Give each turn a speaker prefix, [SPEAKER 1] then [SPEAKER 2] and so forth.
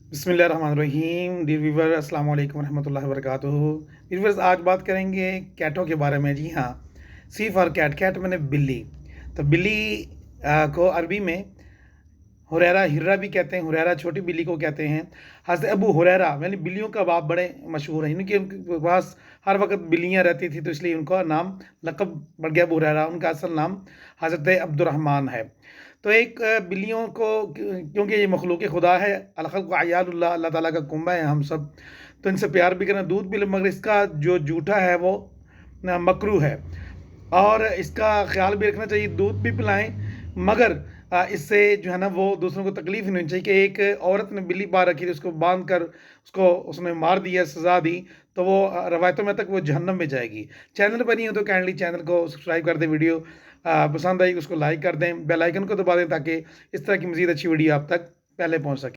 [SPEAKER 1] बिस्मिल्लाहिर्रहमानिर्रहीम। Dear viewer, अस्सलाम वालेकुम रहमतुल्लाहि व बरकातुहू। व्यूवर्स, आज बात करेंगे कैटों के बारे में। जी हाँ, सी फॉर कैट, कैट मैंने बिल्ली। तो बिल्ली को अरबी में हुरैरा हिर्रा भी कहते हैं। हुरैरा छोटी बिल्ली को कहते हैं। हज़रत अबू हुरैरा यानी बिल्लियों का बाप बड़े मशहूर हैं, इनके उनके पास हर वक्त बिल्लियाँ रहती थी, तो इसलिए उनका नाम लक़ब पड़ गया अबू हुरैरा। उनका असल नाम हज़रत अब्दुर्रहमान है। तो एक बिल्लियों को क्योंकि ये मखलूक खुदा है, अल-खल्क़ु अयालुल्लाह, अल्लाह ताला का कुंबा है हम सब, तो इनसे प्यार भी करना, दूध भी, मगर इसका जो जूठा है वो मकरूह है और इसका ख्याल भी रखना चाहिए। दूध भी पिलाएं, मगर इससे जो है ना वो दूसरों को तकलीफ नहीं होनी चाहिए। कि एक औरत ने बिल्ली पा रखी थी, उसको बांध कर उसको उसने मार दिया, सज़ा दी, तो वो रवायतों में तक वो जहन्नम में जाएगी। चैनल पर नहीं हो तो काइंडली चैनल को सब्सक्राइब कर दें। वीडियो पसंद आई उसको लाइक कर दें, बेल आइकन को दबा दें ताकि इस तरह की मज़ीद अच्छी वीडियो आप तक पहले पहुंच सके।